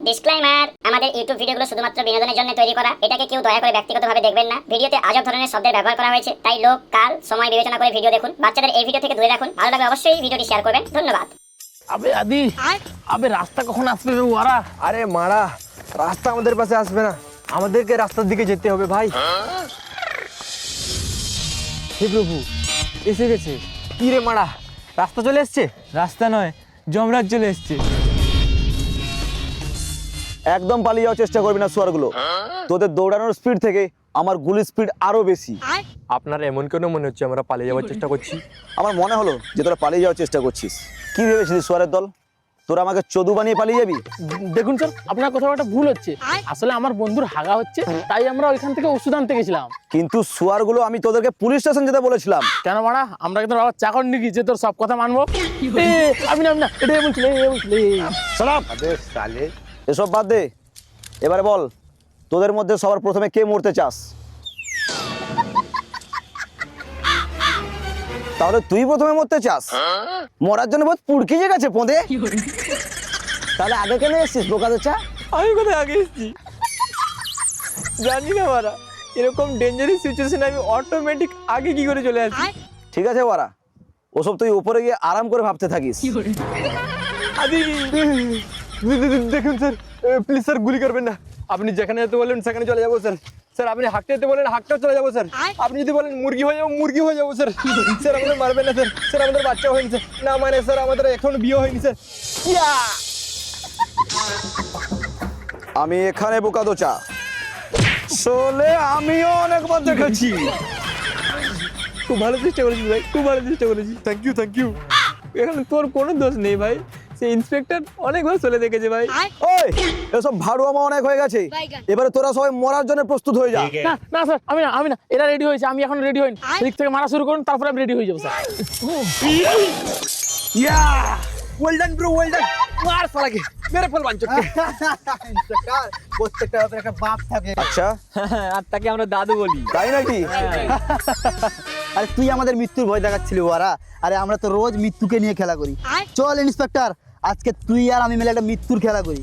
Disclaimer, আমাদের YouTube ভিডিওগুলো শুধুমাত্র বিনোদনের জন্য তৈরি করা। এটাকে কেউ দয়া করে ব্যক্তিগতভাবে দেখবেন না। ভিডিওতে আজব ধরনের শব্দের ব্যবহার করা হয়েছে, তাই লোক, কাল, সময় বিবেচনা করে ভিডিও দেখুন। বাচ্চাদের এই ভিডিও থেকে দূরে রাখুন। ভালো লাগলে অবশ্যই ভিডিওটি শেয়ার করবেন। ধন্যবাদ। আবে আদি, আবে রাস্তা কখন আসবে রে ওরা? আরে মারা, রাস্তা আমাদের পাশে আসবে না, আমাদেরকে রাস্তার দিকে যেতে হবে ভাই। হে প্রভু, এসে গেছে। কি রে মারা, রাস্তা চলে এসছে? রাস্তা নয়, যমরাজ চলে এসছে। একদম পালিয়ে যাওয়ার চেষ্টা করবি না শুয়ারগুলো। তোদের দৌড়ানোর স্পিড থেকে আমার গুলির স্পিড আরো বেশি। আপনার এমন কেন মনে হচ্ছে আমরা পালিয়ে যাওয়ার চেষ্টা করছি? আমার মনে হলো যে তোরা পালিয়ে যাওয়ার চেষ্টা করছিস। কি ভেবেছিস শুয়ারের দল, তোরা আমাকে চদু বানিয়ে পালিয়ে যাবি? দেখুন স্যার, আপনার কোথাও একটা ভুল হচ্ছে। আসলে আমার বন্ধুর হাগা হচ্ছে, তাই আমরা ওইখান থেকে ওষুধ আনতে গেছিলাম। কিন্তু শুয়ারগুলো আমি তোদেরকে পুলিশ স্টেশন যেতে বলেছিলাম। কেন মারা, আমরা কি তোর আবার চাকর নাকি যে তোর সব কথা মানবো? আমি না এটাই বলছিলে। এসব বাদ দে, এবারে বল তোদের মধ্যে সবার প্রথমে কে মরতে চাস? তাহলে তুই প্রথমে মরতে চাস? মরার জন্য বহুত পুড়কে গেছে পোঁদে। তাহলে আগে কেন এসছিস বোকা চা? আমি কোথায় আগে এসেছি জানি না মারা, এরকম ডেঞ্জারাস সিচুয়েশনে আমি অটোমেটিক আগে কি করে চলে আসি? ঠিক আছে ওরা, ওসব তুই উপরে গিয়ে আরাম করে ভাবতে থাকিস। আদি দেখুন স্যার, প্লিজ স্যার গুলি করবেন না। আপনি যেখানে যেতে বললেন সেখানে চলে যাবো স্যার। স্যার আপনি হাঁটতে যেতে বলেন হাঁটতেও চলে যাবো স্যার। আপনি যদি বলেন মুরগি হয়ে যাবো মুরগি হয়ে যাবো স্যার। স্যার আমাদের মারবেন না স্যার। স্যার আমাদের বাচ্চা হয়নি স্যার। না মানে স্যার আমাদের এখন বিয়ে হয়নি স্যার। আমি এখানে বোকা দোচা চলে আমিও অনেকবার দেখেছি। খুব ভালো চেষ্টা করেছিস ভাই, খুব ভালো চেষ্টা করেছিস। Thank you thank you. এখানে তোর কোনো দোষ নেই ভাই, সে ইন্সপেক্টর অনেকবার চলে দেখেছে ভাই। ওই এসব ভাড়ুয়ামা অনেক হয়ে গেছে, এবারে তোরা সবাই মরার জন্য প্রস্তুত হয়ে যা। না না স্যার, আমি না, এরা রেডি হয়েছে, আমি এখন রেডি হইনি। দিক থেকে মারা শুরু করুন, তারপরে আমি রেডি হয়ে যাবো sir. Ya well done bro, well done. মার শালাকে, মেরে ফেল বাঞ্চোদকে। ইন্সপেক্টর, প্রত্যেকটা ব্যাপারে একটা বাপ থাকে। আচ্ছা আর তাকে আমরা দাদু বলি। তাই নাকি? আরে তুই আমাদের মৃত্যুর ভয় দেখাচ্ছিলি ওরা। আরে আমরা তো রোজ মৃত্যুকে নিয়ে খেলা করি। চল ইন্সপেক্টর, আজকে তুই আর আমি মিলে একটা মৃত্যুর খেলা করি।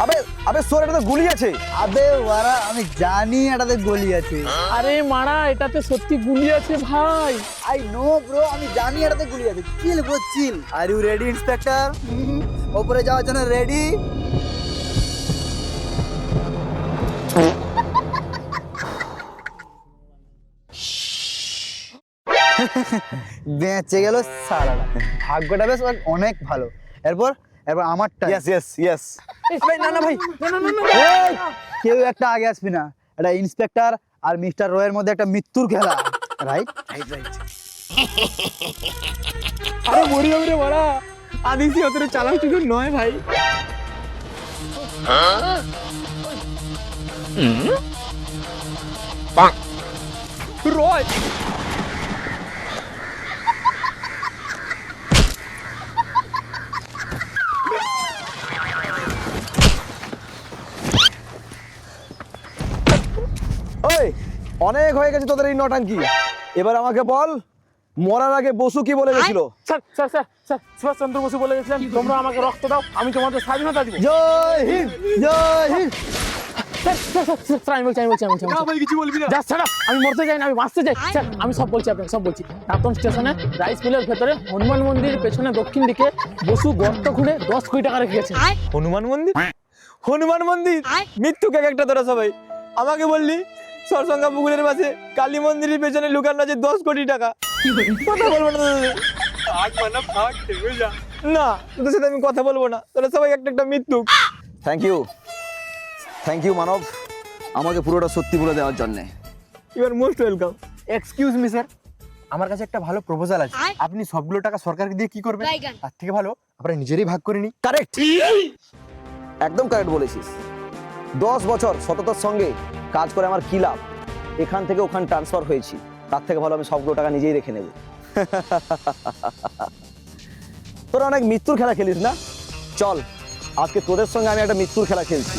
আবে আবে সোর, এটা তো গুলি আছে। আবে ওরা, আমি জানি এটাতে গলি আছে। আরে মারা, এটাতে সত্যি গুলি আছে ভাই। আই নো ব্রো, আমি জানি এটাতে গুলি আছে। Chill bro chill. Are you ready inspector? ওপরে যাওয়ার জন্য রেডি? বেঁচে গেল সারাটা। ভাগ্যটা বেশ অনেক ভালো। এরপর এরপর আমারটা। Yes yes yes. না না ভাই, এই, কেউ একটা আগে আসবি না। এটা ইন্সপেক্টর আর মিস্টার রয়ের মধ্যে একটা মৃত্যুর খেলা, রাইট? আরে মরি যাবে রে মারা। আদিসি অতটা চালাক চুকুর নয় ভাই। রয় ওই অনেক হয়ে গেছে তোদের এই নটাঙ্কি। এবার আমাকে বল, মরার আগে বসু কি বলে গেছিল? Sir sir sir sir, Subhas Chandra Bose বলে গেছিলেন, তোমরা আমাকে রক্ত দাও, আমি তোমাদের স্বাধীনতা দিব। জয় হিন্দ, জয় হিন্দ। স্যার স্যার স্যার, স্যার আমি বলছি না ভাই, কিছু বলবি না। যা ছাড়া, আমি মরতে চাই না, আমি বাঁচতে চাই। স্যার আমি সব বলছি, আপনাকে সব বলছি। রাতন স্টেশনে রাইস মিলের ভেতরে হনুমান মন্দিরের পেছনে দক্ষিণ দিকে বসু গর্ত খুঁড়ে 10 কোটি টাকা রেখে গেছে। হনুমান মন্দির? হনুমান মন্দির? মৃত্যু কেক একটা তোরা সবাই। আমাকে বললি সরসঙ্গা পুকুরের পাশে কালী মন্দিরের পেছনে লুকানো আছে 10 কোটি টাকা। কথা বলবো না তোদের। না, তোদের সাথে আমি কথা বলবো না। তোরা সবাই একটা একটা মৃত্যু। থ্যাংক ইউ মানব, আমাকে পুরোটা সত্যি বলে দেওয়ার জন্যে। You are most welcome. Excuse me sir, আমার কাছে একটা ভালো প্রপোজাল আছে। আপনি সবগুলো টাকা সরকারকে দিয়ে কি করবেন? তার থেকে ভালো আমরা নিজেরই ভাগ করে নিই। কারেক্ট, একদম কারেক্ট বলেছিস। 10 বছর সততার সঙ্গে কাজ করে আমার কি লাভ? এখান থেকে ওখানে ট্রান্সফার হয়েছি, তার থেকে ভালো আমি সবগুলো টাকা নিজেই রেখে নেব। তোরা অনেক মৃত্যুর খেলা খেলিস না? চল আজকে তোদের সঙ্গে আমি একটা মৃত্যুর খেলা খেলছি।